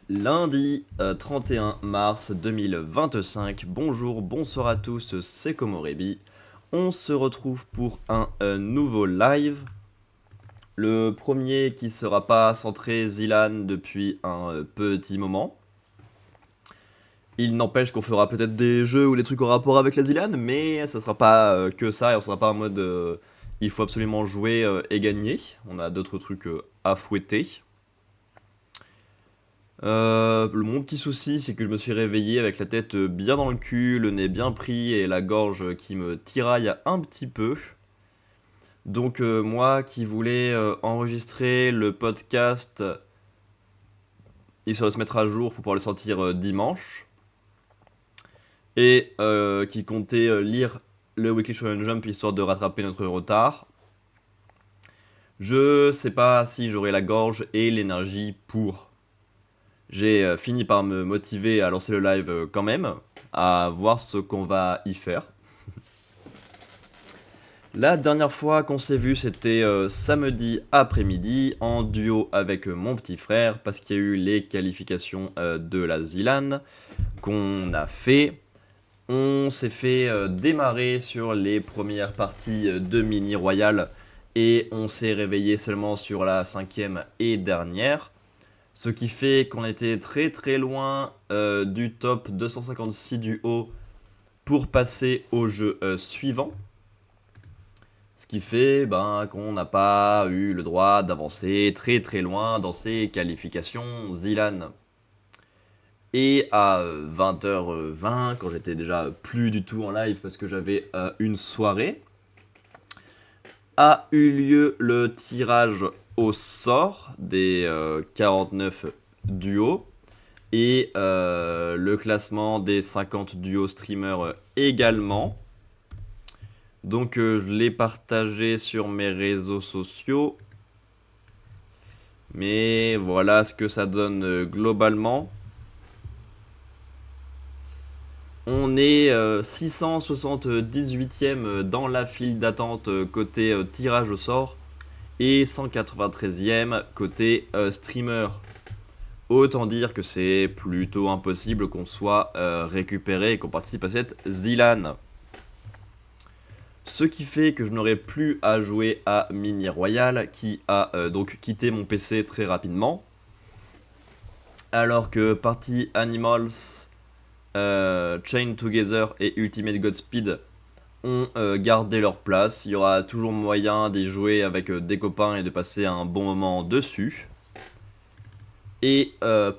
Lundi 31 mars 2025, bonjour, bonsoir à tous, c'est Komorebi. On se retrouve pour un nouveau live. Le premier qui sera pas centré Zilan depuis un petit moment. Il n'empêche qu'on fera peut-être des jeux ou des trucs en rapport avec la Zilan, mais ça sera pas que ça et on sera pas en mode il faut absolument jouer et gagner. On a d'autres trucs à fouetter. Mon petit souci, c'est que je me suis réveillé avec la tête bien dans le cul, le nez bien pris et la gorge qui me tiraille un petit peu. Donc moi qui voulais enregistrer le podcast, histoire de se mettre à jour pour pouvoir le sortir dimanche, et qui comptait lire le Weekly Shonen Jump histoire de rattraper notre retard, je sais pas si j'aurai la gorge et l'énergie pour. J'ai fini par me motiver à lancer le live quand même, à voir ce qu'on va y faire. La dernière fois qu'on s'est vu, c'était samedi après-midi, en duo avec mon petit frère, parce qu'il y a eu les qualifications de la Zilan qu'on a fait. On s'est fait démarrer sur les premières parties de Mini Royal, et on s'est réveillé seulement sur la cinquième et dernière. Ce qui fait qu'on était très très loin du top 256 du haut pour passer au jeu suivant. Ce qui fait qu'on n'a pas eu le droit d'avancer très très loin dans ces qualifications Zilan. Et à 20h20, quand j'étais déjà plus du tout en live parce que j'avais une soirée, a eu lieu le tirage au sort des 49 duos. Et le classement des 50 duos streamers également. Donc je l'ai partagé sur mes réseaux sociaux. Mais voilà ce que ça donne globalement. On est 678e dans la file d'attente côté tirage au sort. Et 193e côté streamer. Autant dire que c'est plutôt impossible qu'on soit récupéré et qu'on participe à cette Zilan. Ce qui fait que je n'aurai plus à jouer à Mini Royal, qui a donc quitté mon PC très rapidement. Alors que Party Animals, Chain Together et Ultimate Godspeed ont gardé leur place. Il y aura toujours moyen d'y jouer avec des copains et de passer un bon moment dessus. Et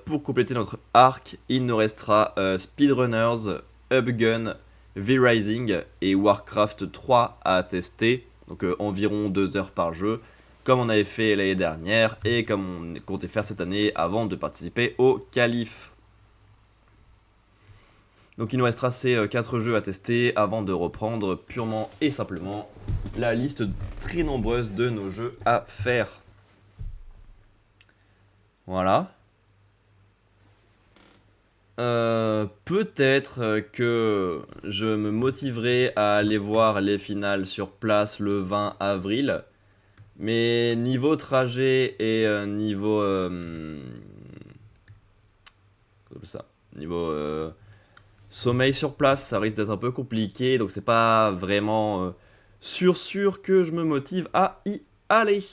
pour compléter notre arc, il nous restera Speedrunners, Upgun, V-Rising et Warcraft 3 à tester. Donc environ 2 heures par jeu, comme on avait fait l'année dernière et comme on comptait faire cette année avant de participer au Calife. Donc il nous restera ces 4 jeux à tester avant de reprendre purement et simplement la liste très nombreuse de nos jeux à faire. Voilà. Peut-être que je me motiverai à aller voir les finales sur place le 20 avril. Mais niveau trajet et niveau... comment ça, niveau sommeil sur place, ça risque d'être un peu compliqué. Donc c'est pas vraiment sûr que je me motive à y aller.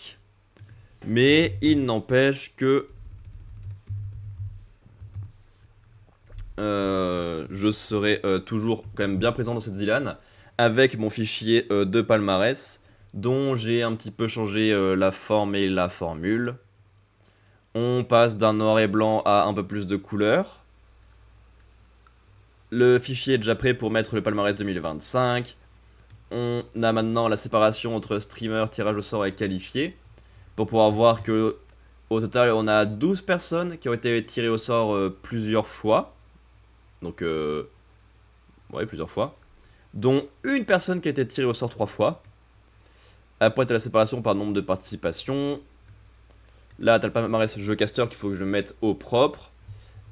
Mais il n'empêche que je serai toujours quand même bien présent dans cette Zilan avec mon fichier de palmarès dont j'ai un petit peu changé la forme et la formule. On passe d'un noir et blanc à un peu plus de couleur. Le fichier est déjà prêt pour mettre le palmarès 2025. On a maintenant la séparation entre streamer, tirage au sort et qualifié pour pouvoir voir que au total on a 12 personnes qui ont été tirées au sort plusieurs fois. Donc ouais, plusieurs fois, dont une personne qui a été tirée au sort 3 fois. Après, tu as la séparation par nombre de participations. Là, tu as le palmarès jeu caster qu'il faut que je mette au propre.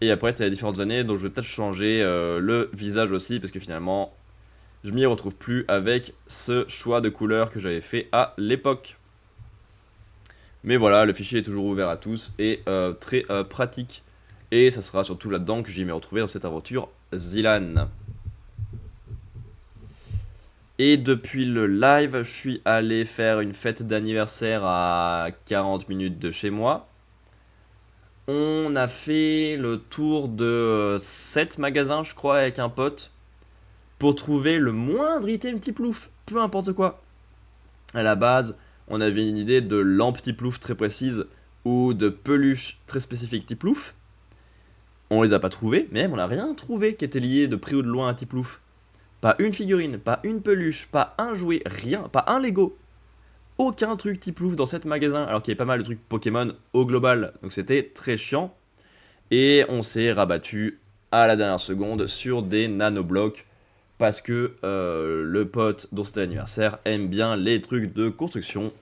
Et après, tu as les différentes années, donc je vais peut-être changer le visage aussi, parce que finalement, je m'y retrouve plus avec ce choix de couleur que j'avais fait à l'époque. Mais voilà, le fichier est toujours ouvert à tous et très pratique Et ça sera surtout là-dedans que je vais me retrouver dans cette aventure Zilan. Et depuis le live, je suis allé faire une fête d'anniversaire à 40 minutes de chez moi. On a fait le tour de 7 magasins, je crois, avec un pote, pour trouver le moindre item petit plouf, peu importe quoi. À la base, on avait une idée de lampe petit plouf très précise ou de peluche très spécifique petit plouf. On les a pas trouvés, mais même on n'a rien trouvé qui était lié de près ou de loin à petit plouf. Pas une figurine, pas une peluche, pas un jouet, rien, pas un Lego. Aucun truc type louf dans cet magasin, alors qu'il y avait pas mal de trucs Pokémon au global. Donc c'était très chiant. Et on s'est rabattu à la dernière seconde sur des nanoblocs. Parce que le pote dont c'était l'anniversaire aime bien les trucs de construction.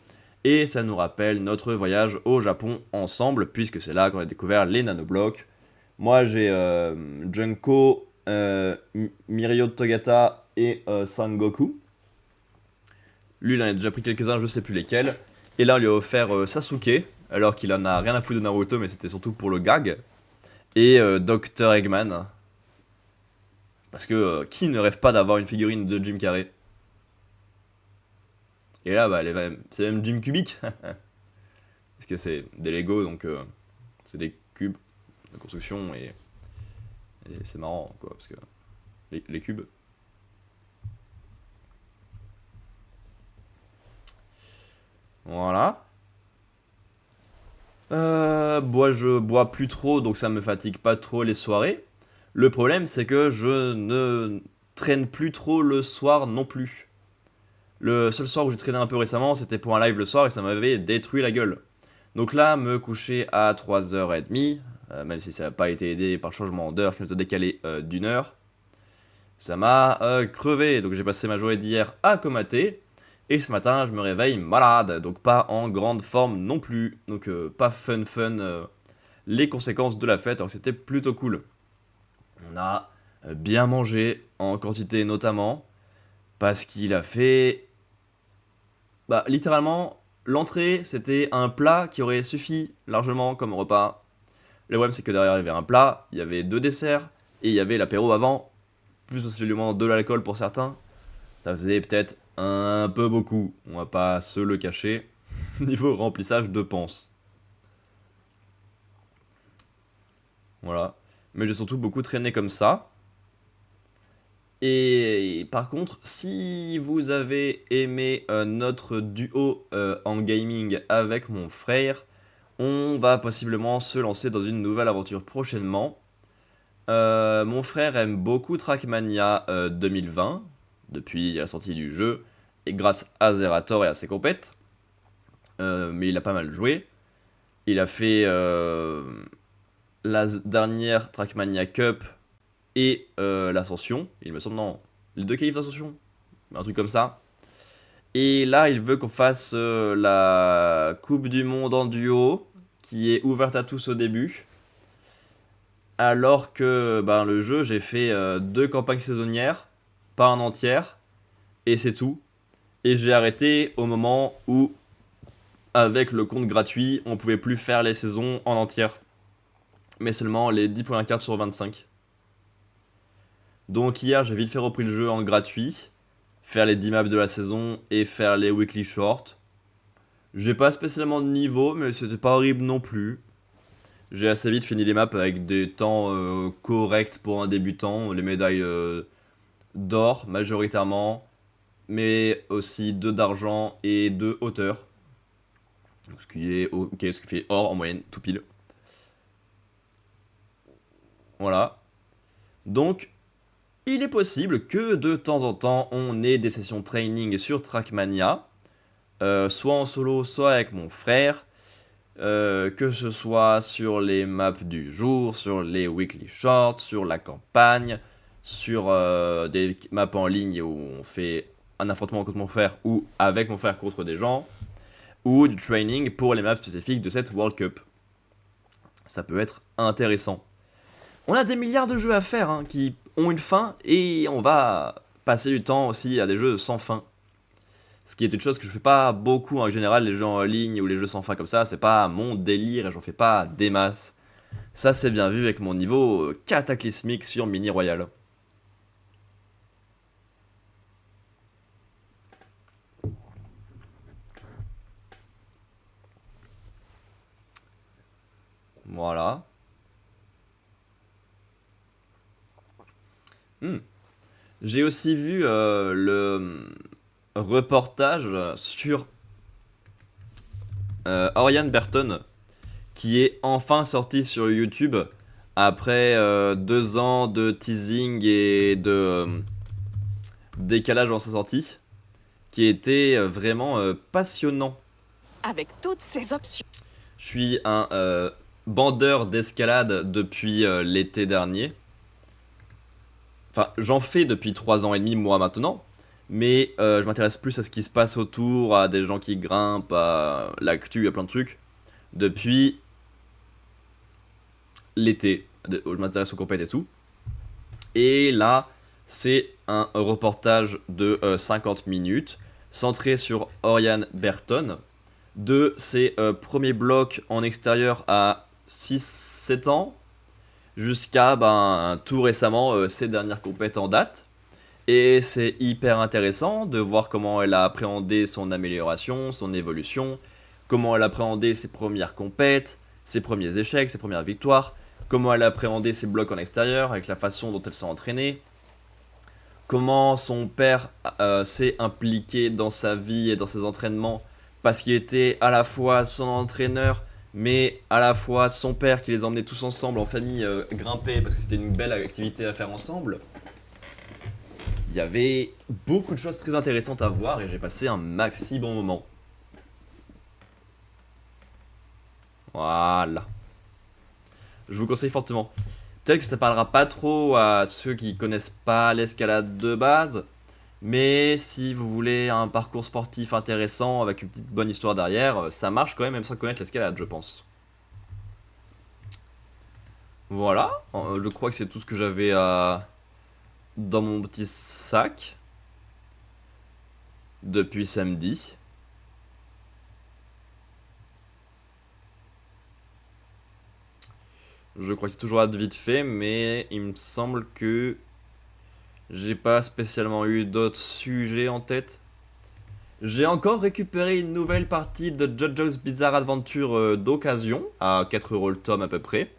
Et ça nous rappelle notre voyage au Japon ensemble, puisque c'est là qu'on a découvert les nanoblocs. Moi j'ai Junko, Mirio Togata et Sangoku. Lui, il en a déjà pris quelques-uns, je sais plus lesquels. Et là, on lui a offert Sasuke, alors qu'il en a rien à foutre de Naruto, mais c'était surtout pour le gag. Et Dr. Eggman. Parce que qui ne rêve pas d'avoir une figurine de Jim Carrey? Et là, bah, c'est même Jim Cubic. Parce que c'est des Lego, donc c'est des cubes de construction. Et c'est marrant, quoi, parce que les cubes. Voilà. Je bois plus trop, donc ça me fatigue pas trop les soirées. Le problème, c'est que je ne traîne plus trop le soir non plus. Le seul soir où j'ai traîné un peu récemment, c'était pour un live le soir et ça m'avait détruit la gueule. Donc là, me coucher à 3h30, même si ça n'a pas été aidé par le changement d'heure qui nous a décalé d'une heure, ça m'a crevé. Donc j'ai passé ma journée d'hier à comater. Et ce matin, je me réveille malade, donc pas en grande forme non plus. Donc pas fun les conséquences de la fête, alors que c'était plutôt cool. On a bien mangé, en quantité notamment, parce qu'il a fait... Bah littéralement, l'entrée, c'était un plat qui aurait suffi largement comme repas. Le problème, c'est que derrière, il y avait un plat, il y avait 2 desserts, et il y avait l'apéro avant, plus possiblement de l'alcool pour certains. Ça faisait peut-être un peu beaucoup, on va pas se le cacher, niveau remplissage de panse. Voilà. Mais j'ai surtout beaucoup traîné comme ça. Et par contre, si vous avez aimé notre duo en gaming avec mon frère, on va possiblement se lancer dans une nouvelle aventure prochainement. Mon frère aime beaucoup Trackmania 2020, depuis la sortie du jeu, et grâce à Zerator et à ses compètes. Mais il a pas mal joué. Il a fait la dernière Trackmania Cup et l'Ascension. Il me semble, non, les 2 qualifs d'Ascension, un truc comme ça. Et là, il veut qu'on fasse la Coupe du Monde en duo, qui est ouverte à tous au début. Alors que ben, le jeu, j'ai fait 2 campagnes saisonnières, pas en entière, et c'est tout. Et j'ai arrêté au moment où, avec le compte gratuit, on pouvait plus faire les saisons en entière, mais seulement les 10 premières cartes sur 25. Donc hier, j'ai vite fait repris le jeu en gratuit, faire les 10 maps de la saison et faire les weekly shorts. J'ai pas spécialement de niveau, mais c'était pas horrible non plus. J'ai assez vite fini les maps avec des temps corrects pour un débutant, les médailles d'or majoritairement, mais aussi 2 d'argent et 2 hauteur. Ce qui est ok, ce qui fait or en moyenne, tout pile. Voilà. Donc, il est possible que de temps en temps, on ait des sessions training sur Trackmania, soit en solo, soit avec mon frère, que ce soit sur les maps du jour, sur les weekly shorts, sur la campagne, sur des maps en ligne où on fait un affrontement contre mon frère ou avec mon frère contre des gens, ou du training pour les maps spécifiques de cette World Cup. Ça peut être intéressant. On a des milliards de jeux à faire hein, qui ont une fin et on va passer du temps aussi à des jeux sans fin. Ce qui est une chose que je fais pas beaucoup en général, les jeux en ligne ou les jeux sans fin comme ça, c'est pas mon délire et j'en fais pas des masses. Ça c'est bien vu avec mon niveau cataclysmique sur Mini Royal. Voilà. Hmm. J'ai aussi vu le reportage sur Oriane Berton qui est enfin sorti sur YouTube après 2 ans de teasing et de décalage dans sa sortie, qui était vraiment passionnant. Avec toutes ces options. Je suis un bandeur d'escalade depuis l'été dernier. Enfin, j'en fais depuis 3 ans et demi, moi, maintenant. Mais je m'intéresse plus à ce qui se passe autour, à des gens qui grimpent, à l'actu, à plein de trucs. Depuis l'été, je m'intéresse aux compètes et tout. Et là, c'est un reportage de 50 minutes, centré sur Oriane Berton, de ses premiers blocs en extérieur à 6-7 ans, jusqu'à tout récemment ses dernières compètes en date. Et c'est hyper intéressant de voir comment elle a appréhendé son amélioration, son évolution, comment elle a appréhendé ses premières compètes, ses premiers échecs, ses premières victoires, comment elle a appréhendé ses blocs en extérieur avec la façon dont elle s'est entraînée, comment son père s'est impliqué dans sa vie et dans ses entraînements parce qu'il était à la fois son entraîneur mais à la fois son père qui les emmenait tous ensemble en famille grimper parce que c'était une belle activité à faire ensemble. Il y avait beaucoup de choses très intéressantes à voir et j'ai passé un maxi bon moment. Voilà. Je vous conseille fortement. Peut-être que ça parlera pas trop à ceux qui connaissent pas l'escalade de base, mais si vous voulez un parcours sportif intéressant avec une petite bonne histoire derrière, ça marche quand même sans connaître l'escalade, je pense. Voilà, je crois que c'est tout ce que j'avais dans mon petit sac depuis samedi. Je crois que c'est toujours hâte vite fait, mais il me semble que j'ai pas spécialement eu d'autres sujets en tête. J'ai encore récupéré une nouvelle partie de JoJo's Bizarre Adventure d'occasion, à 4€ le tome à peu près.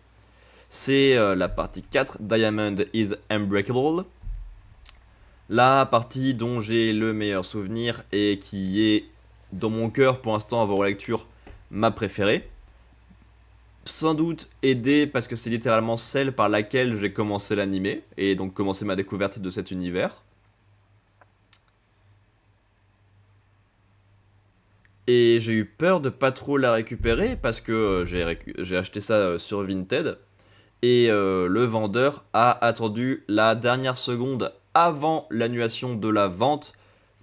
C'est la partie 4, Diamond is Unbreakable. La partie dont j'ai le meilleur souvenir et qui est, dans mon cœur pour l'instant, avant lecture, ma préférée. Sans doute aidée parce que c'est littéralement celle par laquelle j'ai commencé l'animé et donc commencé ma découverte de cet univers. Et j'ai eu peur de pas trop la récupérer parce que j'ai acheté ça sur Vinted et le vendeur a attendu la dernière seconde avant l'annulation de la vente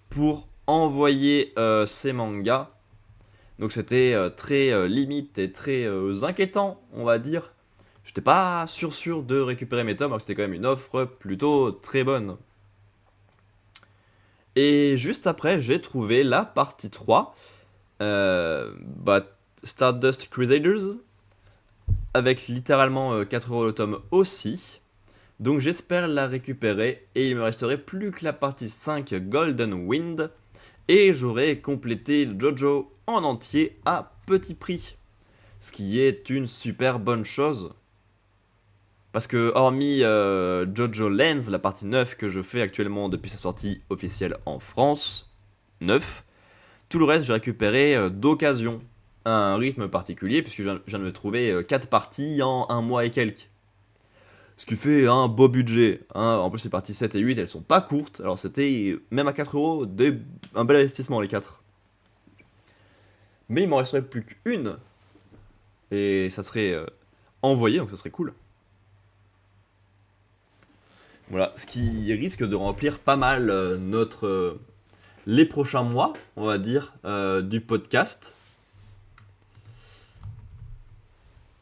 pour envoyer ses mangas. Donc c'était très limite et très inquiétant, on va dire. J'étais pas sûr de récupérer mes tomes alors que c'était quand même une offre plutôt très bonne. Et juste après, j'ai trouvé la partie 3, Stardust Crusaders, avec littéralement 4€ le tome aussi. Donc j'espère la récupérer et il me resterait plus que la partie 5 Golden Wind et j'aurai complété le JoJo en entier à petit prix. Ce qui est une super bonne chose. Parce que hormis JoJo Lens, la partie 9 que je fais actuellement depuis sa sortie officielle en France, 9, tout le reste j'ai récupéré d'occasion, à un rythme particulier, puisque je viens de me trouver 4 parties en un mois et quelques. Ce qui fait un beau budget. Hein. En plus, les parties 7 et 8, elles sont pas courtes. Alors, c'était, même à 4€, un bel investissement, les 4. Mais il m'en resterait plus qu'une. Et ça serait envoyé, donc ça serait cool. Voilà, ce qui risque de remplir pas mal les prochains mois, on va dire, du podcast.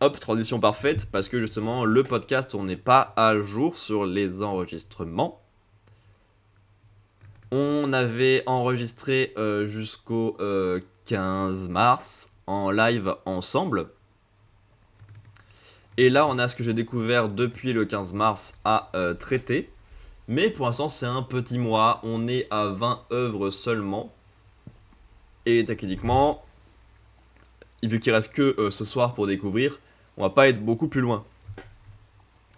Hop, transition parfaite, parce que justement, le podcast, on n'est pas à jour sur les enregistrements. On avait enregistré jusqu'au 15 mars en live ensemble. Et là, on a ce que j'ai découvert depuis le 15 mars à traiter. Mais pour l'instant, c'est un petit mois. On est à 20 œuvres seulement. Et techniquement, vu qu'il reste que ce soir pour découvrir, on va pas être beaucoup plus loin.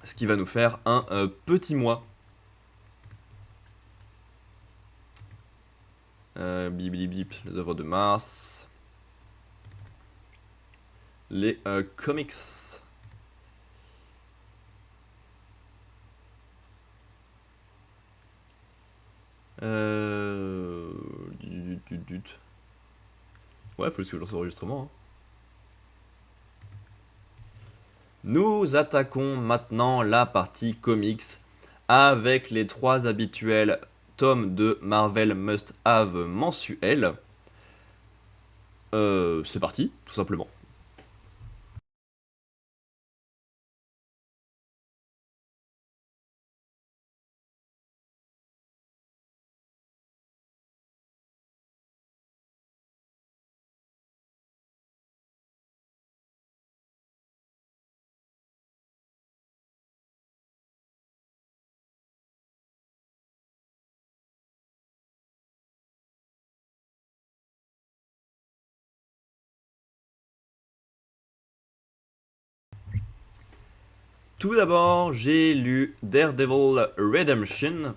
Ce qui va nous faire un petit mois. Bip bip bip, les œuvres de Mars. Les comics. Ouais, faut que je lance l'enregistrement. Hein. Nous attaquons maintenant la partie comics avec les 3 habituels tomes de Marvel Must Have mensuels. C'est parti, tout simplement. Tout d'abord, j'ai lu Daredevil Redemption.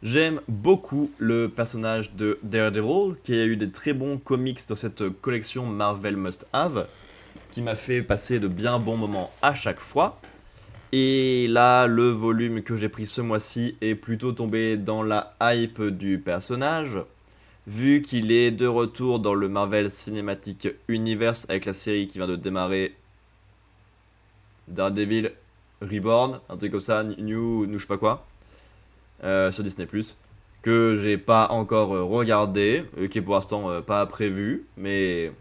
J'aime beaucoup le personnage de Daredevil, qui a eu des très bons comics dans cette collection Marvel Must Have, qui m'a fait passer de bien bons moments à chaque fois. Et là, le volume que j'ai pris ce mois-ci est plutôt tombé dans la hype du personnage, vu qu'il est de retour dans le Marvel Cinematic Universe avec la série qui vient de démarrer, Daredevil Reborn, un truc comme ça, New je sais pas quoi, sur Disney+, que j'ai pas encore regardé, qui est pour l'instant pas prévu, mais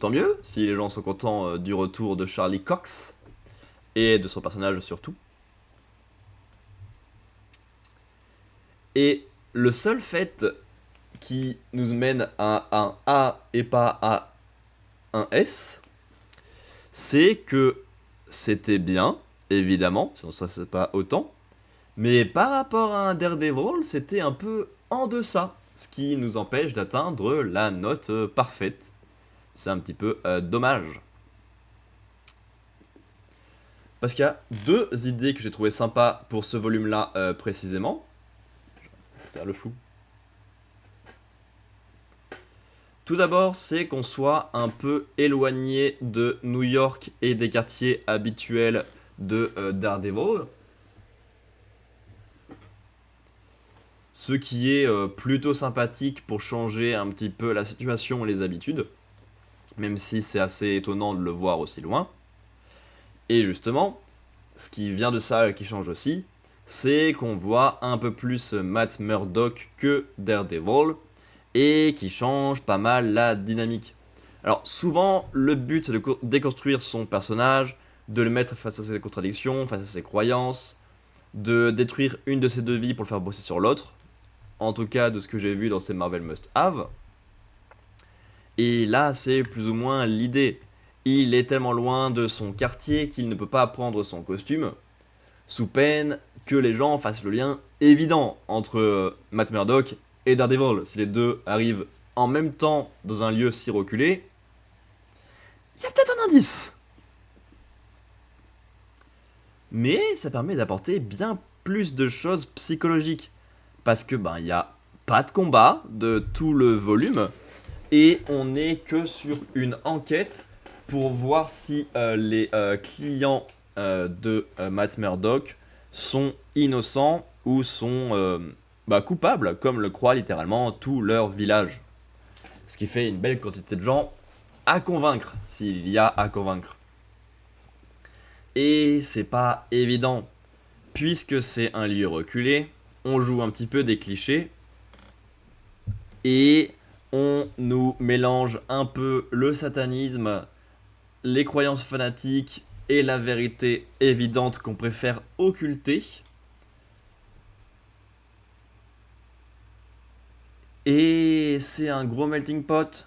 tant mieux si les gens sont contents du retour de Charlie Cox et de son personnage surtout. Et le seul fait qui nous mène à un A et pas à un S, c'est que c'était bien, évidemment, sinon ça c'est pas autant, mais par rapport à un Daredevil, c'était un peu en deçà, ce qui nous empêche d'atteindre la note parfaite. C'est un petit peu dommage. Parce qu'il y a 2 idées que j'ai trouvé sympas pour ce volume-là précisément. C'est le flou. Tout d'abord, c'est qu'on soit un peu éloigné de New York et des quartiers habituels de Daredevil. Ce qui est plutôt sympathique pour changer un petit peu la situation et les habitudes. Même si c'est assez étonnant de le voir aussi loin. Et justement, ce qui vient de ça qui change aussi, c'est qu'on voit un peu plus Matt Murdock que Daredevil, et qui change pas mal la dynamique. Alors souvent, le but c'est de déconstruire son personnage, de le mettre face à ses contradictions, face à ses croyances, de détruire une de ses 2 vies pour le faire bosser sur l'autre, en tout cas de ce que j'ai vu dans ces Marvel Must Have. Et là, c'est plus ou moins l'idée. Il est tellement loin de son quartier qu'il ne peut pas prendre son costume, sous peine que les gens fassent le lien évident entre Matt Murdock et Daredevil. Si les 2 arrivent en même temps dans un lieu si reculé, il y a peut-être un indice. Mais ça permet d'apporter bien plus de choses psychologiques. Parce que il y a pas de combat de tout le volume, et on n'est que sur une enquête pour voir si les clients de Matt Murdock sont innocents ou sont coupables, comme le croit littéralement tout leur village. Ce qui fait une belle quantité de gens à convaincre, s'il y a à convaincre. Et c'est pas évident, puisque c'est un lieu reculé, on joue un petit peu des clichés, et on nous mélange un peu le satanisme, les croyances fanatiques et la vérité évidente qu'on préfère occulter. Et c'est un gros melting pot.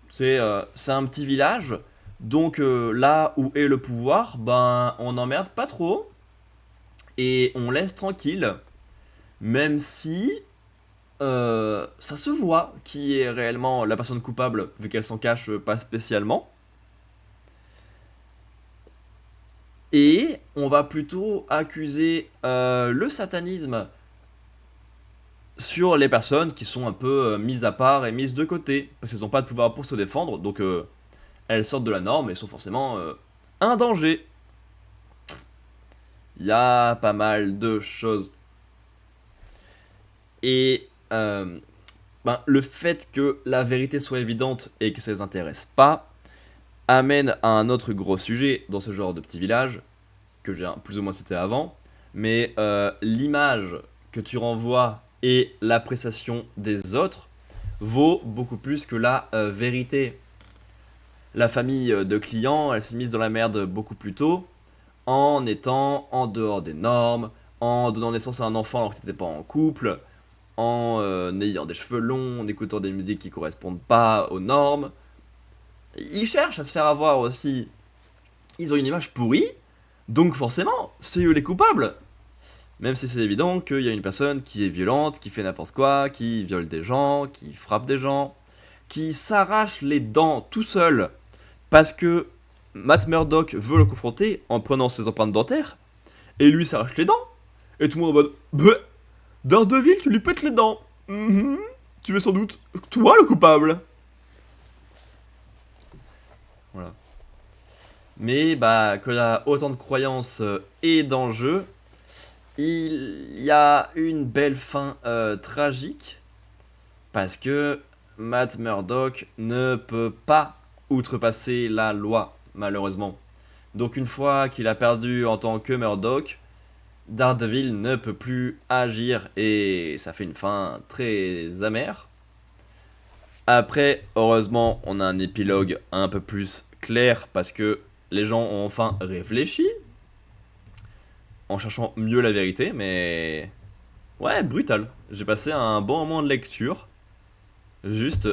C'est un petit village Donc là où est le pouvoir, ben on n'emmerde pas trop et on laisse tranquille, même si ça se voit qui est réellement la personne coupable, vu qu'elle s'en cache pas spécialement. Et on va plutôt accuser le satanisme sur les personnes qui sont un peu mises à part et mises de côté, parce qu'elles n'ont pas de pouvoir pour se défendre, donc elles sortent de la norme et sont forcément un danger. Il y a pas mal de choses. Et ben, le fait que la vérité soit évidente et que ça les intéresse pas amène à un autre gros sujet dans ce genre de petit village, que j'ai plus ou moins cité avant, mais l'image que tu renvoies et l'appréciation des autres vaut beaucoup plus que la vérité. La famille de clients, elle s'est mise dans la merde beaucoup plus tôt, en étant en dehors des normes, en donnant naissance à un enfant alors que t'étais pas en couple, en ayant des cheveux longs, en écoutant des musiques qui correspondent pas aux normes. Ils cherchent à se faire avoir aussi. Ils ont une image pourrie, donc forcément, c'est eux les coupables. Même si c'est évident qu'il y a une personne qui est violente, qui fait n'importe quoi, qui viole des gens, qui frappe des gens, qui s'arrache les dents tout seul parce que Matt Murdock veut le confronter en prenant ses empreintes dentaires, et lui s'arrache les dents. Et tout le monde en mode bah, Daredevil, tu lui pètes les dents. Mhm. Tu es sans doute toi le coupable. Voilà. Mais bah, quand il y a autant de croyances et d'enjeux, il y a une belle fin tragique parce que Matt Murdock ne peut pas outrepasser la loi, malheureusement. Donc une fois qu'il a perdu en tant que Murdock, Daredevil ne peut plus agir et ça fait une fin très amère. Après, heureusement, on a un épilogue un peu plus clair parce que les gens ont enfin réfléchi en cherchant mieux la vérité, mais ouais, brutal. J'ai passé un bon moment de lecture, juste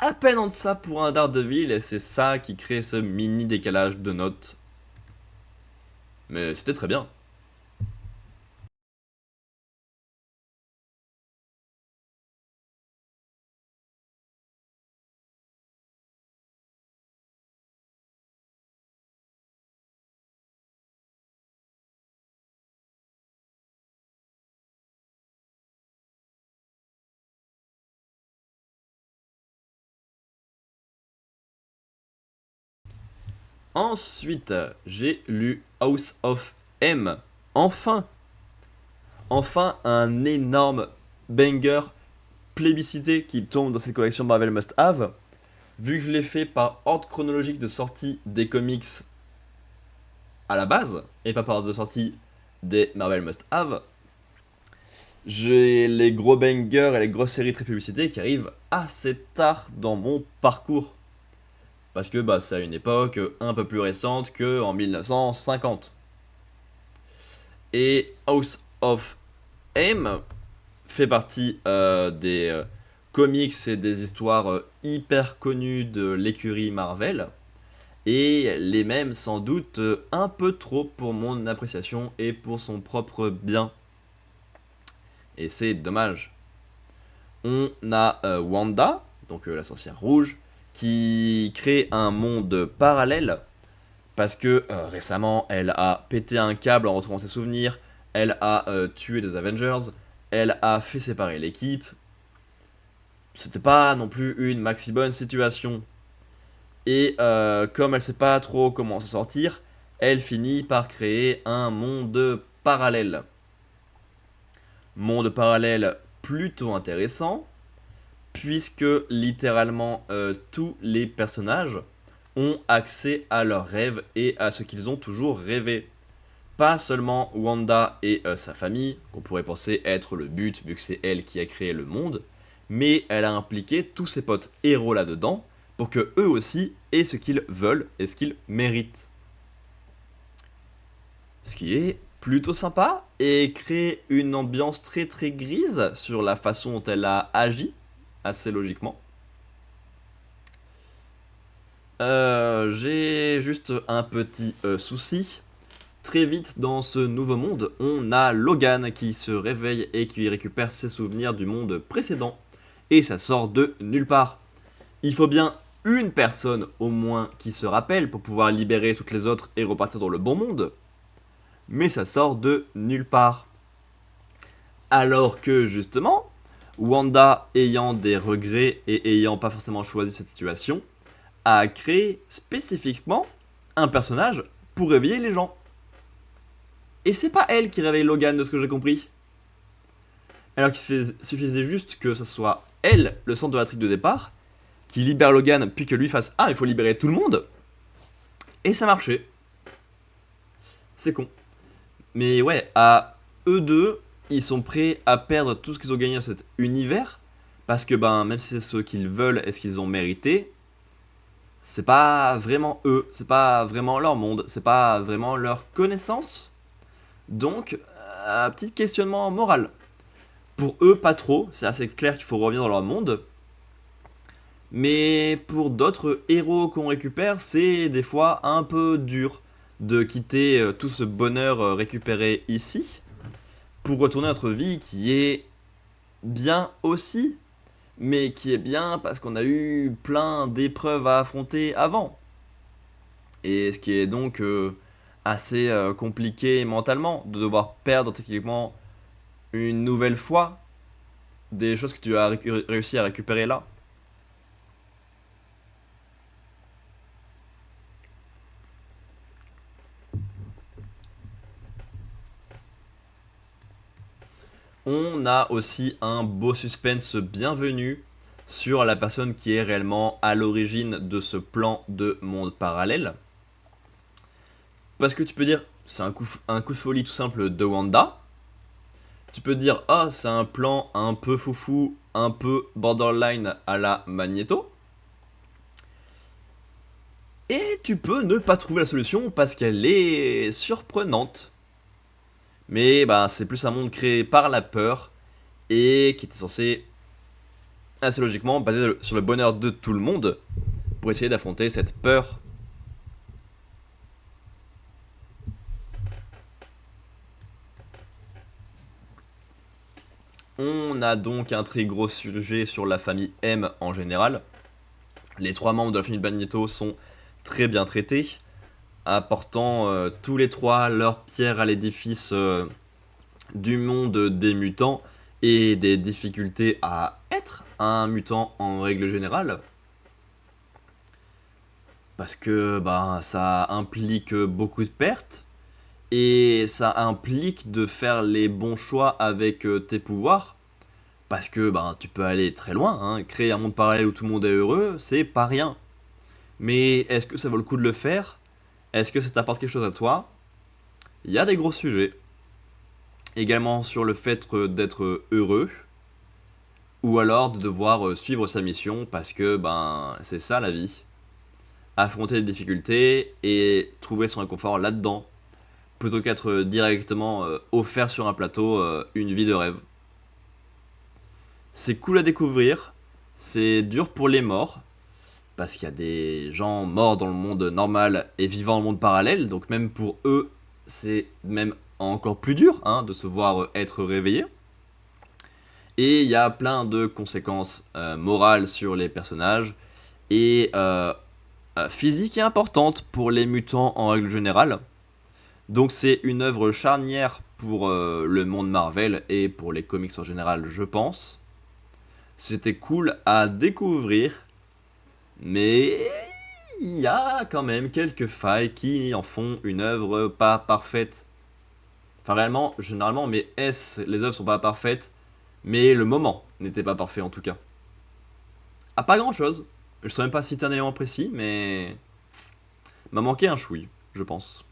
à peine en deçà pour un Daredevil, et c'est ça qui crée ce mini décalage de notes. Mais c'était très bien. Ensuite, j'ai lu House of M. Enfin, enfin un énorme banger plébiscité qui tombe dans cette collection Marvel Must Have. Vu que je l'ai fait par ordre chronologique de sortie des comics à la base, et pas par ordre de sortie des Marvel Must Have, j'ai les gros bangers et les grosses séries très publicitées qui arrivent assez tard dans mon parcours. Parce que bah, c'est à une époque un peu plus récente que en 1950. Et House of M fait partie des comics et des histoires hyper connues de l'écurie Marvel. Et les mêmes sans doute un peu trop pour mon appréciation et pour son propre bien. Et c'est dommage. On a Wanda, donc la sorcière rouge, qui crée un monde parallèle parce que récemment elle a pété un câble en retrouvant ses souvenirs, elle a tué des Avengers, elle a fait séparer l'équipe. C'était pas non plus une maxi bonne situation. Et comme elle sait pas trop comment s'en sortir, elle finit par créer un monde parallèle. Monde parallèle plutôt intéressant, puisque littéralement tous les personnages ont accès à leurs rêves et à ce qu'ils ont toujours rêvé. Pas seulement Wanda et sa famille, qu'on pourrait penser être le but vu que c'est elle qui a créé le monde, mais elle a impliqué tous ses potes héros là-dedans pour que eux aussi aient ce qu'ils veulent et ce qu'ils méritent. Ce qui est plutôt sympa et crée une ambiance très très grise sur la façon dont elle a agi, assez logiquement. J'ai juste un petit souci. Très vite dans ce nouveau monde, on a Logan qui se réveille et qui récupère ses souvenirs du monde précédent. Et ça sort de nulle part. Il faut bien une personne au moins qui se rappelle pour pouvoir libérer toutes les autres et repartir dans le bon monde. Mais ça sort de nulle part. Alors que justement, Wanda ayant des regrets et ayant pas forcément choisi cette situation, a créé spécifiquement un personnage pour réveiller les gens. Et c'est pas elle qui réveille Logan de ce que j'ai compris. Alors qu'il suffisait juste que ce soit elle, le centre de la trique de départ, qui libère Logan, puis que lui fasse « Ah, il faut libérer tout le monde !» Et ça marchait. C'est con. Mais ouais, à eux deux, ils sont prêts à perdre tout ce qu'ils ont gagné dans cet univers, parce que ben, même si c'est ce qu'ils veulent et ce qu'ils ont mérité, c'est pas vraiment eux, c'est pas vraiment leur monde, c'est pas vraiment leur connaissance. Donc, un petit questionnement moral. Pour eux, pas trop, c'est assez clair qu'il faut revenir dans leur monde. Mais pour d'autres héros qu'on récupère, c'est des fois un peu dur de quitter tout ce bonheur récupéré ici pour retourner à notre vie qui est bien aussi, mais qui est bien parce qu'on a eu plein d'épreuves à affronter avant. Et ce qui est donc assez compliqué mentalement de devoir perdre techniquement une nouvelle fois des choses que tu as réussi à récupérer là. On a aussi un beau suspense bienvenu sur la personne qui est réellement à l'origine de ce plan de monde parallèle. Parce que tu peux dire, c'est un coup de folie tout simple de Wanda. Tu peux dire, ah, c'est un plan un peu foufou, un peu borderline à la Magneto. Et tu peux ne pas trouver la solution parce qu'elle est surprenante. Mais bah, c'est plus un monde créé par la peur et qui était censé, assez logiquement, basé sur le bonheur de tout le monde pour essayer d'affronter cette peur. On a donc un très gros sujet sur la famille M en général. Les trois membres de la famille Magneto sont très bien traités, apportant tous les trois leur pierre à l'édifice du monde des mutants et des difficultés à être un mutant en règle générale. Parce que bah, ça implique beaucoup de pertes et ça implique de faire les bons choix avec tes pouvoirs. Parce que bah, tu peux aller très loin, hein. Créer un monde parallèle où tout le monde est heureux, c'est pas rien. Mais est-ce que ça vaut le coup de le faire? Est-ce que ça t'apporte quelque chose à toi? Il y a des gros sujets. Également sur le fait d'être heureux, ou alors de devoir suivre sa mission parce que ben c'est ça la vie. Affronter les difficultés et trouver son réconfort là-dedans, plutôt qu'être directement offert sur un plateau une vie de rêve. C'est cool à découvrir, c'est dur pour les morts, parce qu'il y a des gens morts dans le monde normal et vivant dans le monde parallèle, donc même pour eux, c'est même encore plus dur hein, de se voir être réveillé. Et il y a plein de conséquences morales sur les personnages et physiques et importantes pour les mutants en règle générale. Donc c'est une œuvre charnière pour le monde Marvel et pour les comics en général, je pense. C'était cool à découvrir, mais il y a quand même quelques failles qui en font une œuvre pas parfaite. Enfin réellement, généralement, les œuvres sont pas parfaites, mais le moment n'était pas parfait en tout cas. Ah, pas grand chose. Je saurais même pas citer un élément précis, mais m'a manqué un chouille, je pense.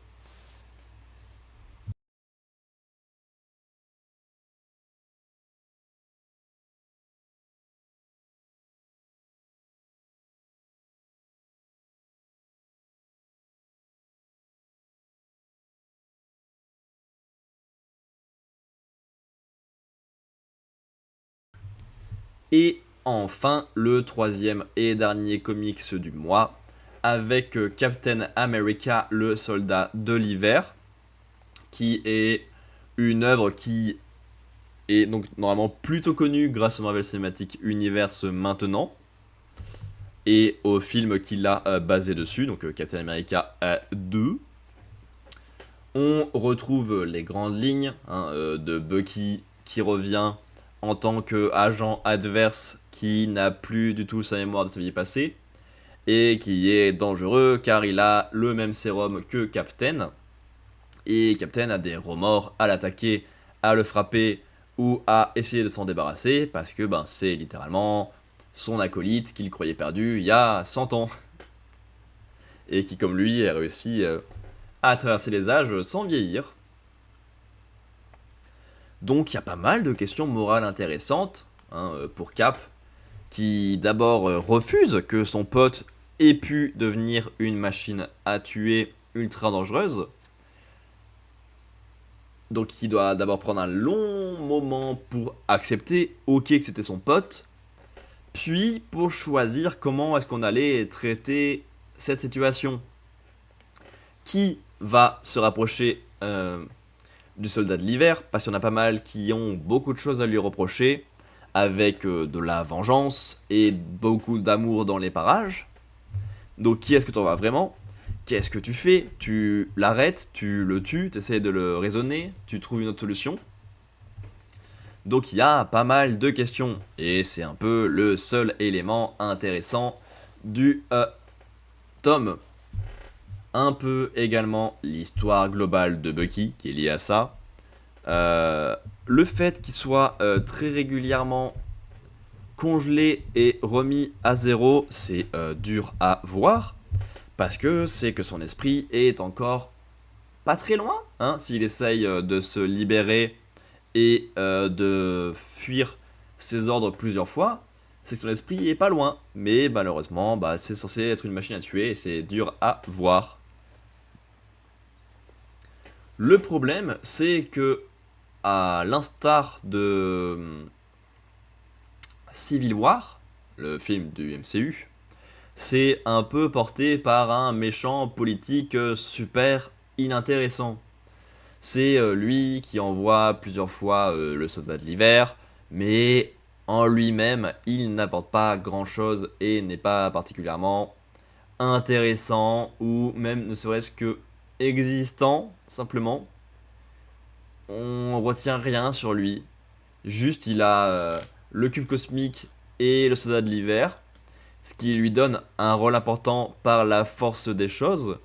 Et enfin, le troisième et dernier comics du mois, avec Captain America, le soldat de l'hiver, qui est une œuvre qui est donc normalement plutôt connue grâce au Marvel Cinematic Universe maintenant, et au film qui l'a basé dessus, donc Captain America 2. On retrouve les grandes lignes de Bucky qui revient en tant qu'agent adverse qui n'a plus du tout sa mémoire de sa vie passée et qui est dangereux car il a le même sérum que Captain. Et Captain a des remords à l'attaquer, à le frapper ou à essayer de s'en débarrasser parce que c'est littéralement son acolyte qu'il croyait perdu il y a 100 ans. Et qui, comme lui, a réussi à traverser les âges sans vieillir. Donc il y a pas mal de questions morales intéressantes pour Cap, qui d'abord refuse que son pote ait pu devenir une machine à tuer ultra dangereuse. Donc il doit d'abord prendre un long moment pour accepter, ok, que c'était son pote, puis pour choisir comment est-ce qu'on allait traiter cette situation. Qui va se rapprocher du soldat de l'hiver, parce qu'il y en a pas mal qui ont beaucoup de choses à lui reprocher, avec de la vengeance et beaucoup d'amour dans les parages. Donc qui est-ce que tu en vas vraiment? Qu'est-ce que tu fais? Tu l'arrêtes, tu le tues, tu essaies de le raisonner, tu trouves une autre solution. Donc il y a pas mal de questions, et c'est un peu le seul élément intéressant du tome. Un peu également l'histoire globale de Bucky qui est liée à ça. Le fait qu'il soit très régulièrement congelé et remis à zéro, c'est dur à voir. Parce que c'est que son esprit est encore pas très loin. S'il essaye de se libérer et de fuir ses ordres plusieurs fois, c'est que son esprit est pas loin. Mais malheureusement, c'est censé être une machine à tuer et c'est dur à voir. Le problème, c'est que, à l'instar de Civil War, le film du MCU, c'est un peu porté par un méchant politique super inintéressant. C'est lui qui envoie plusieurs fois le soldat de l'hiver, mais en lui-même, il n'apporte pas grand-chose et n'est pas particulièrement intéressant ou même ne serait-ce que existant, simplement. On retient rien sur lui. Juste, il a le cube cosmique et le soldat de l'hiver, ce qui lui donne un rôle important par la force des choses,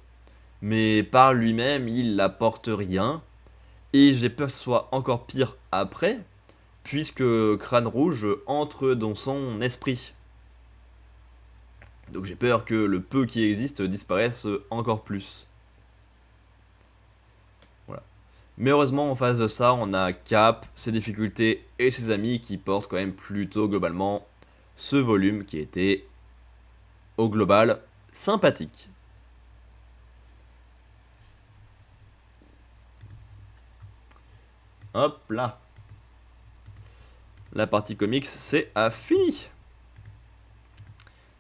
mais par lui-même, il n'apporte rien. Et j'ai peur que ce soit encore pire après, puisque Crâne Rouge entre dans son esprit. Donc j'ai peur que le peu qui existe disparaisse encore plus. Voilà. Mais heureusement, en face de ça, on a Cap, ses difficultés et ses amis qui portent quand même plutôt globalement ce volume qui était, au global, sympathique. Hop là. La partie comics, c'est fini.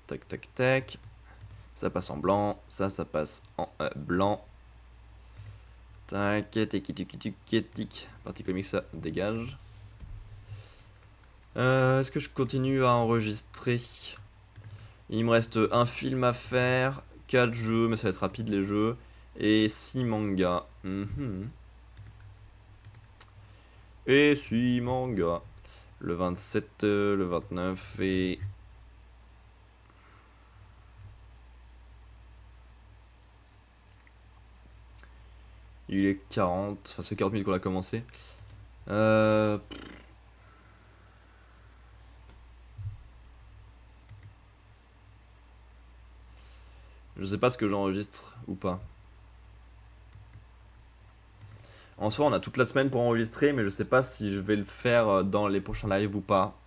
Tac, tac, tac. Ça passe en blanc. Ça passe en blanc. Tac, tic. Partie comics, ça dégage. Est-ce que je continue à enregistrer? Il me reste un film à faire, 4 jeux, mais ça va être rapide les jeux, et 6 mangas. Et 6 mangas. Le 27, le 29 et... Il est 40, enfin c'est 40 minutes qu'on a commencé. Je sais pas ce que j'enregistre ou pas. En soi, on a toute la semaine pour enregistrer, mais je sais pas si je vais le faire dans les prochains lives ou pas.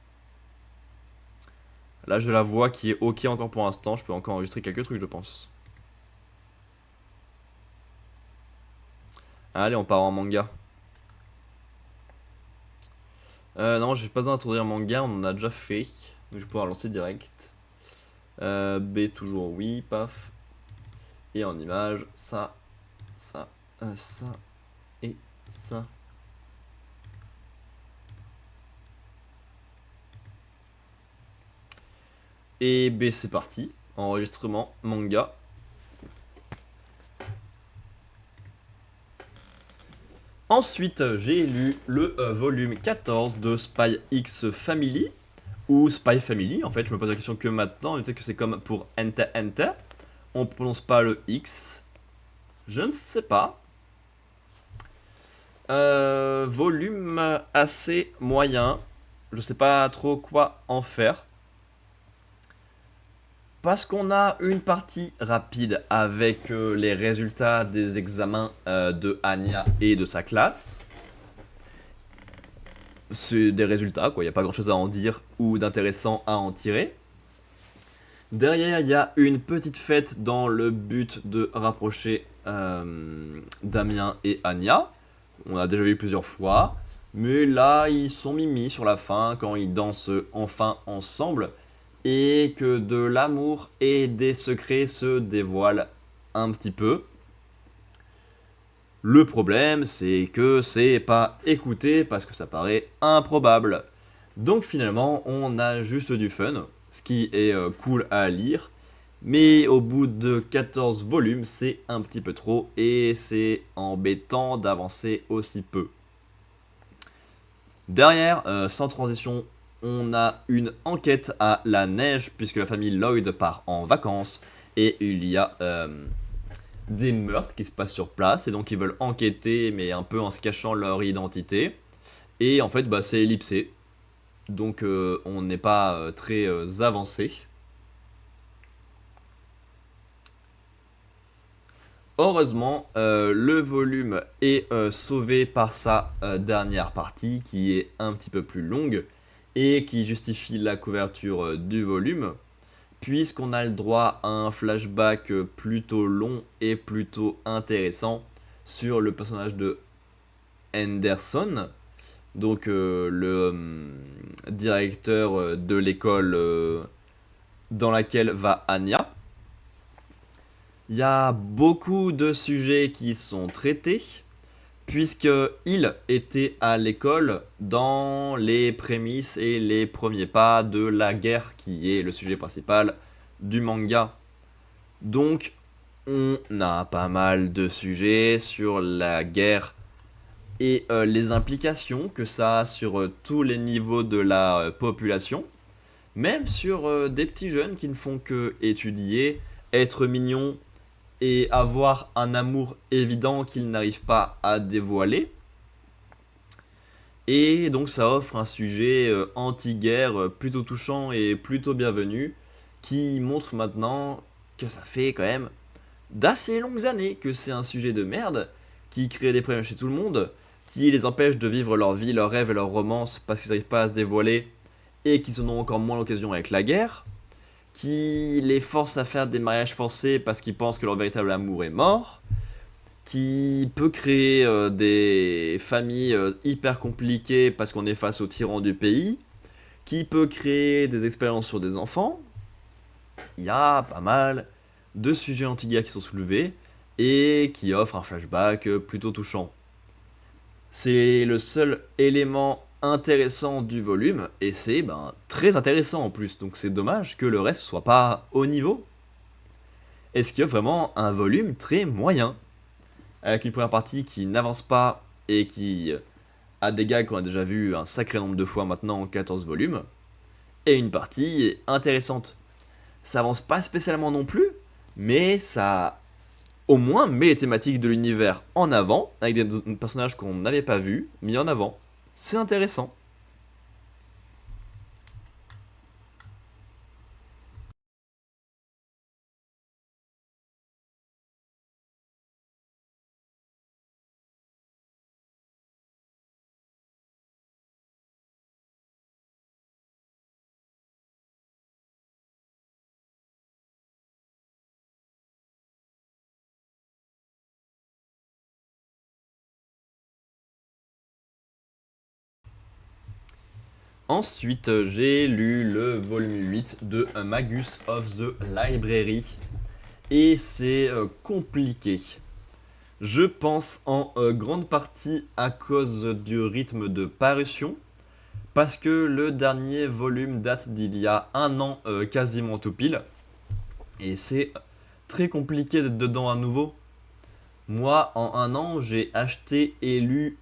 Là, j'ai la voix qui est ok encore pour l'instant. Je peux encore enregistrer quelques trucs, je pense. Allez, on part en manga. Non, j'ai pas besoin d'introduire manga, on en a déjà fait. Donc je vais pouvoir lancer direct. B, toujours oui, paf. Et en image, ça, ça et ça. Et B, c'est parti. Enregistrement manga. Ensuite, j'ai lu le volume 14 de Spy X Family, ou Spy Family, en fait, je me pose la question que maintenant, peut-être que c'est comme pour Enter Enter, on prononce pas le X, je ne sais pas. Volume assez moyen, je sais pas trop quoi en faire. Parce qu'on a une partie rapide avec les résultats des examens de Anya et de sa classe. C'est des résultats, quoi, il n'y a pas grand chose à en dire ou d'intéressant à en tirer. Derrière, il y a une petite fête dans le but de rapprocher Damien et Anya. On a déjà vu plusieurs fois. Mais là, ils sont mimi sur la fin quand ils dansent enfin ensemble. Et que de l'amour et des secrets se dévoilent un petit peu. Le problème, c'est que c'est pas écouté parce que ça paraît improbable. Donc finalement, on a juste du fun, ce qui est cool à lire. Mais au bout de 14 volumes, c'est un petit peu trop et c'est embêtant d'avancer aussi peu. Derrière, sans transition, on a une enquête à la neige puisque la famille Lloyd part en vacances et il y a des meurtres qui se passent sur place et donc ils veulent enquêter mais un peu en se cachant leur identité. Et en fait, bah, c'est ellipsé. Donc on n'est pas très avancé. Heureusement, le volume est sauvé par sa dernière partie qui est un petit peu plus longue et qui justifie la couverture du volume puisqu'on a le droit à un flashback plutôt long et plutôt intéressant sur le personnage de Henderson, donc le directeur de l'école dans laquelle va Anya. Il y a beaucoup de sujets qui sont traités, puisqu'il était à l'école dans les prémices et les premiers pas de la guerre, qui est le sujet principal du manga. Donc, on a pas mal de sujets sur la guerre et les implications que ça a sur tous les niveaux de la population, même sur des petits jeunes qui ne font que étudier, être mignons et avoir un amour évident qu'ils n'arrivent pas à dévoiler. Et donc ça offre un sujet anti-guerre plutôt touchant et plutôt bienvenu, qui montre maintenant que ça fait quand même d'assez longues années que c'est un sujet de merde, qui crée des problèmes chez tout le monde, qui les empêche de vivre leur vie, leurs rêves et leurs romances parce qu'ils n'arrivent pas à se dévoiler et qu'ils en ont encore moins l'occasion avec la guerre, qui les force à faire des mariages forcés parce qu'ils pensent que leur véritable amour est mort, qui peut créer des familles hyper compliquées parce qu'on est face aux tyrans du pays, qui peut créer des expériences sur des enfants. Il y a pas mal de sujets anti-guerre qui sont soulevés et qui offrent un flashback plutôt touchant. C'est le seul élément intéressant du volume et c'est très intéressant en plus, donc c'est dommage que le reste soit pas au niveau. Est-ce qu'il y a vraiment un volume très moyen avec une première partie qui n'avance pas et qui a des gags qu'on a déjà vu un sacré nombre de fois maintenant en 14 volumes, et une partie intéressante. Ça avance pas spécialement non plus, mais ça au moins met les thématiques de l'univers en avant, avec des personnages qu'on n'avait pas vus, mis en avant. C'est intéressant. Ensuite, j'ai lu le volume 8 de Magus of the Library. et c'est compliqué. Je pense en grande partie à cause du rythme de parution, parce que le dernier volume date d'il y a un an quasiment tout pile, et c'est très compliqué d'être dedans à nouveau. Moi, en un an, j'ai acheté et lu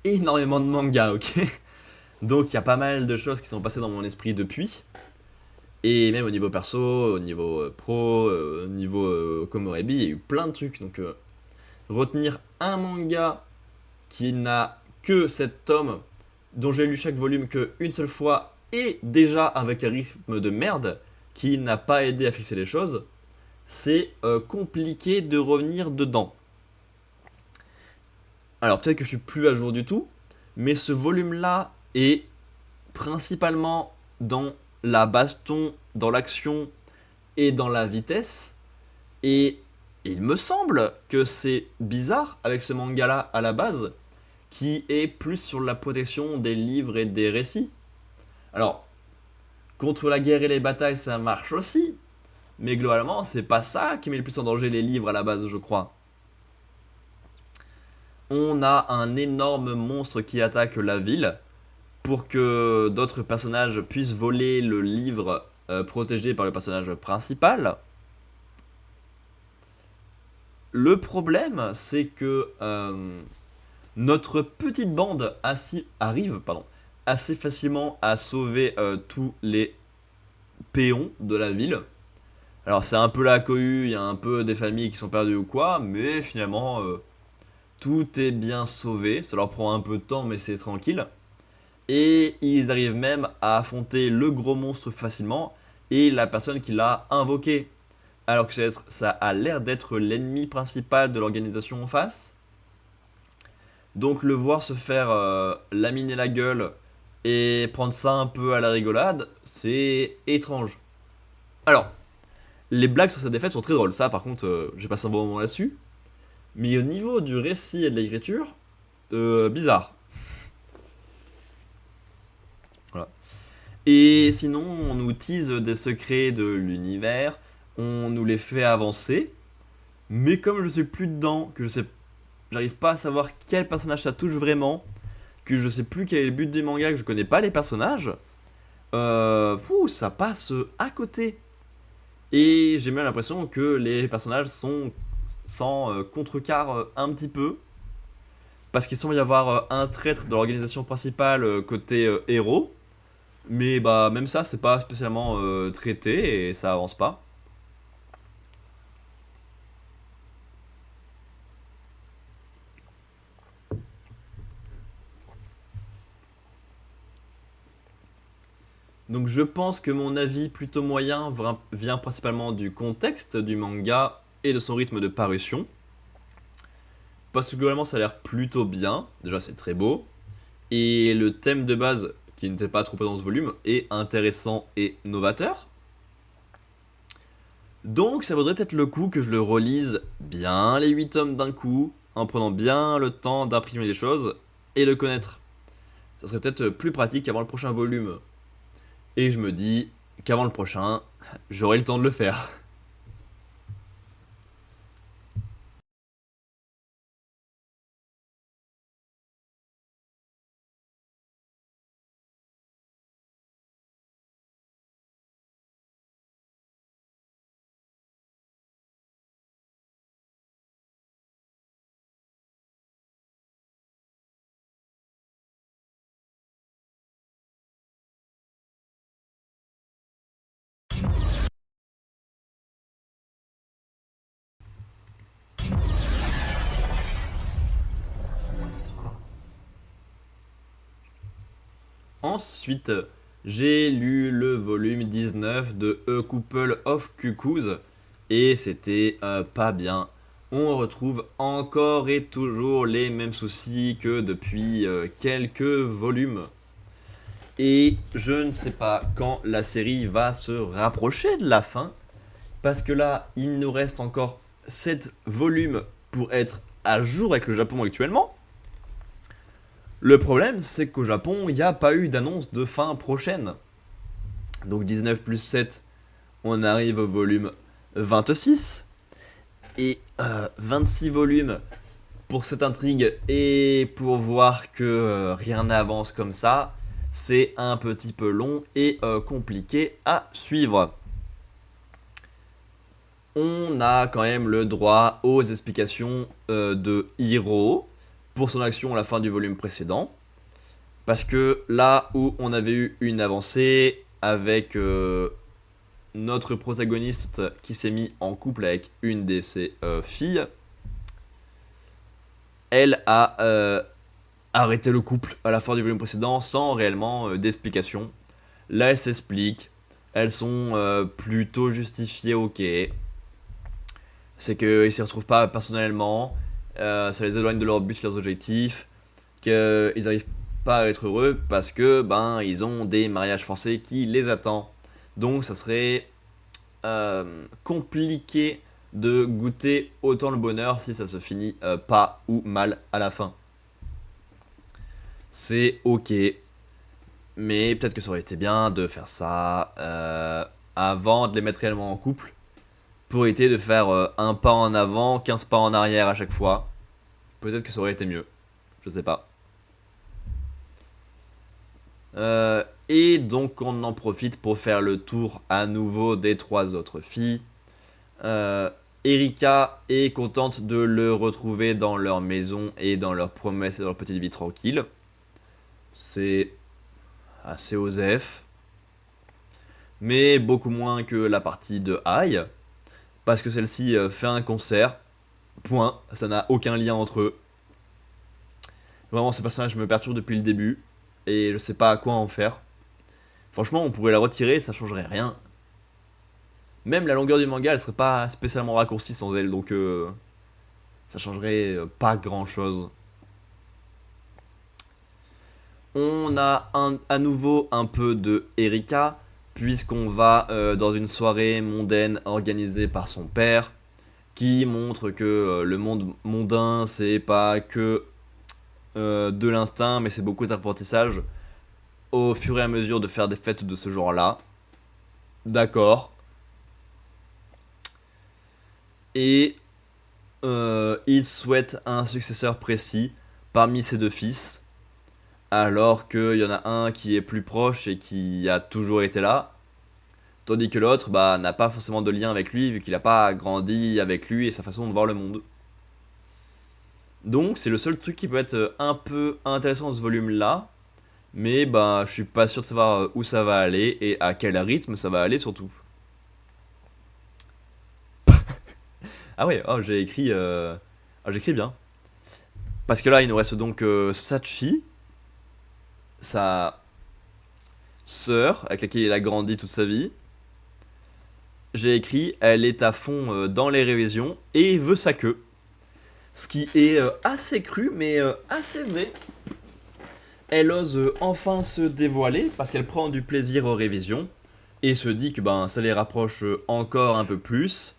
énormément de mangas, ok. Donc il y a pas mal de choses qui sont passées dans mon esprit depuis. Et même au niveau perso, au niveau pro, au niveau Komorebi, il y a eu plein de trucs. Donc retenir un manga qui n'a que 7 tomes, dont j'ai lu chaque volume qu'une seule fois, et déjà avec un rythme de merde, qui n'a pas aidé à fixer les choses, c'est compliqué de revenir dedans. Alors peut-être que je suis plus à jour du tout, mais ce volume-là est principalement dans la baston, dans l'action et dans la vitesse. Et il me semble que c'est bizarre avec ce manga-là à la base, qui est plus sur la protection des livres et des récits. Alors, contre la guerre et les batailles, ça marche aussi, mais globalement, c'est pas ça qui met le plus en danger les livres à la base, je crois. On a un énorme monstre qui attaque la ville pour que d'autres personnages puissent voler le livre protégé par le personnage principal. Le problème, c'est que notre petite bande arrive assez facilement à sauver tous les péons de la ville. Alors c'est un peu la cohue, il y a un peu des familles qui sont perdues ou quoi, mais finalement tout est bien sauvé. Ça leur prend un peu de temps, mais c'est tranquille. Et ils arrivent même à affronter le gros monstre facilement et la personne qui l'a invoqué. Alors que ça a l'air d'être l'ennemi principal de l'organisation en face. Donc le voir se faire laminer la gueule et prendre ça un peu à la rigolade, c'est étrange. Alors, les blagues sur sa défaite sont très drôles, ça par contre, j'ai passé un bon moment là-dessus. Mais au niveau du récit et de l'écriture, bizarre. Voilà. Et sinon, on nous tease des secrets de l'univers, on nous les fait avancer, mais comme je suis plus dedans, j'arrive pas à savoir quel personnage ça touche vraiment, que je sais plus quel est le but des mangas, que je connais pas les personnages, ça passe à côté. Et j'ai même l'impression que les personnages sont sans contrecarre un petit peu, parce qu'il semble y avoir un traître de l'organisation principale côté héros, mais bah même ça c'est pas spécialement traité et ça avance pas. Donc je pense que mon avis plutôt moyen vient principalement du contexte du manga et de son rythme de parution. Parce que globalement ça a l'air plutôt bien, déjà c'est très beau, et le thème de base, qui n'était pas trop présent dans ce volume, est intéressant et novateur. Donc ça vaudrait peut-être le coup que je le relise bien les 8 tomes d'un coup, en prenant bien le temps d'imprimer les choses et le connaître. Ça serait peut-être plus pratique avant le prochain volume. Et je me dis qu'avant le prochain, j'aurai le temps de le faire. Ensuite, j'ai lu le volume 19 de A Couple of Cuckoos et c'était pas bien. On retrouve encore et toujours les mêmes soucis que depuis quelques volumes. Et je ne sais pas quand la série va se rapprocher de la fin, parce que là, il nous reste encore 7 volumes pour être à jour avec le Japon actuellement. Le problème, c'est qu'au Japon, il n'y a pas eu d'annonce de fin prochaine. Donc 19 plus 7, on arrive au volume 26. Et 26 volumes pour cette intrigue et pour voir que rien n'avance comme ça, c'est un petit peu long et compliqué à suivre. On a quand même le droit aux explications de Hiro pour son action à la fin du volume précédent. Parce que là où on avait eu une avancée avec notre protagoniste qui s'est mis en couple avec une de ses filles, elle a arrêté le couple à la fin du volume précédent sans réellement d'explication. Là, elle s'explique. Elles sont plutôt justifiées, ok. C'est qu'ils ne s'y retrouvent pas personnellement. Ça les éloigne de leur but, leurs objectifs. Qu'ils n'arrivent pas à être heureux parce que ils ont des mariages forcés qui les attendent. Donc ça serait compliqué de goûter autant le bonheur si ça se finit pas ou mal à la fin. C'est ok, mais peut-être que ça aurait été bien de faire ça avant de les mettre réellement en couple, pour éviter de faire un pas en avant, 15 pas en arrière à chaque fois. Peut-être que ça aurait été mieux, je sais pas. Et donc on en profite pour faire le tour à nouveau des 3 autres filles. Erika est contente de le retrouver dans leur maison et dans leur promesse et dans leur petite vie tranquille. C'est assez osef. Mais beaucoup moins que la partie de Ai. Parce que celle-ci fait un concert. Point. Ça n'a aucun lien entre eux. Vraiment, ce personnage me perturbe depuis le début. Et je sais pas à quoi en faire. Franchement, on pourrait la retirer, ça changerait rien. Même la longueur du manga, elle serait pas spécialement raccourcie sans elle. Donc, ça changerait pas grand-chose. On a à nouveau un peu de Erika, puisqu'on va dans une soirée mondaine organisée par son père, qui montre que le monde mondain, c'est pas que de l'instinct, mais c'est beaucoup d'apprentissage au fur et à mesure de faire des fêtes de ce genre-là. D'accord. Et il souhaite un successeur précis parmi ses 2 fils, alors qu'il y en a un qui est plus proche et qui a toujours été là, tandis que l'autre n'a pas forcément de lien avec lui vu qu'il n'a pas grandi avec lui et sa façon de voir le monde. Donc c'est le seul truc qui peut être un peu intéressant dans ce volume là, mais je suis pas sûr de savoir où ça va aller et à quel rythme ça va aller surtout. Ah ouais, oh, j'écris bien. Parce que là il nous reste donc Sachi, sa sœur avec laquelle il a grandi toute sa vie. J'ai écrit, elle est à fond dans les révisions et veut sa queue. Ce qui est assez cru, mais assez vrai. Elle ose enfin se dévoiler parce qu'elle prend du plaisir aux révisions et se dit que ça les rapproche encore un peu plus,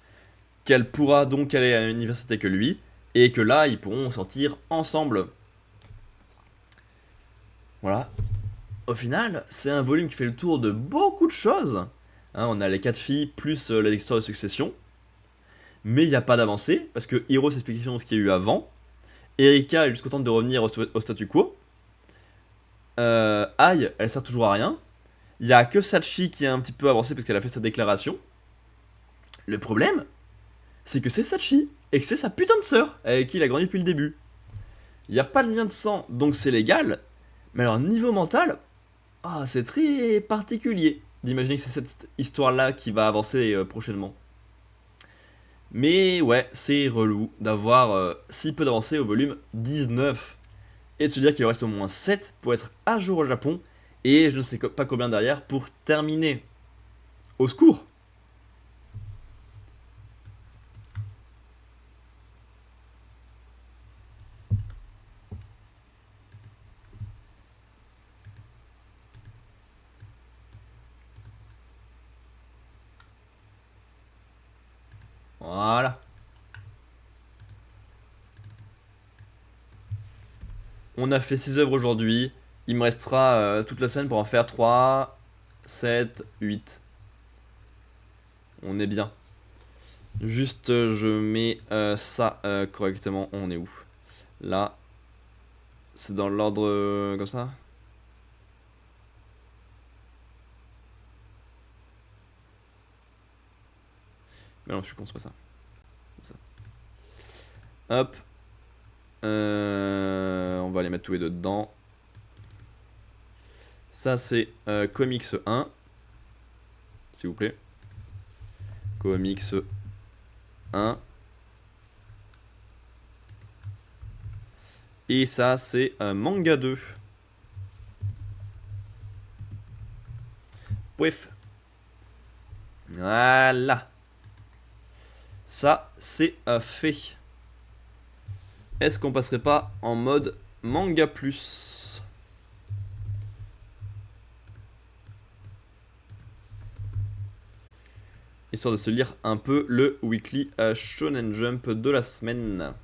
qu'elle pourra donc aller à l'université que lui et que là ils pourront sortir ensemble. Voilà. Au final, c'est un volume qui fait le tour de beaucoup de choses. Hein, on a les 4 filles plus l'histoire de succession. Mais il n'y a pas d'avancée, parce que Hiro s'explique ce qu'il y a eu avant. Erika est juste contente de revenir au statu quo. Ai, elle sert toujours à rien. Il n'y a que Sachi qui a un petit peu avancé parce qu'elle a fait sa déclaration. Le problème, c'est que c'est Sachi, et que c'est sa putain de sœur, avec qui il a grandi depuis le début. Il n'y a pas de lien de sang, donc c'est légal. Mais alors, niveau mental, c'est très particulier d'imaginer que c'est cette histoire-là qui va avancer prochainement. Mais ouais, c'est relou d'avoir si peu d'avancée au volume 19. Et de se dire qu'il en reste au moins 7 pour être à jour au Japon. Et je ne sais pas combien derrière pour terminer. Au secours! Voilà. On a fait 6 œuvres aujourd'hui. Il me restera toute la semaine pour en faire 3, 7, 8. On est bien. Juste, je mets ça correctement. On est où? Là. C'est dans l'ordre comme ça? Mais non, je suis con, c'est pas ça. C'est ça. Hop. On va les mettre tous les deux dedans. Ça, c'est Comics 1. S'il vous plaît. Comics 1. Et ça, c'est Manga 2. Bref. Voilà. Ça, c'est fait. Est-ce qu'on passerait pas en mode Manga Plus? Histoire de se lire un peu le weekly Shonen Jump de la semaine.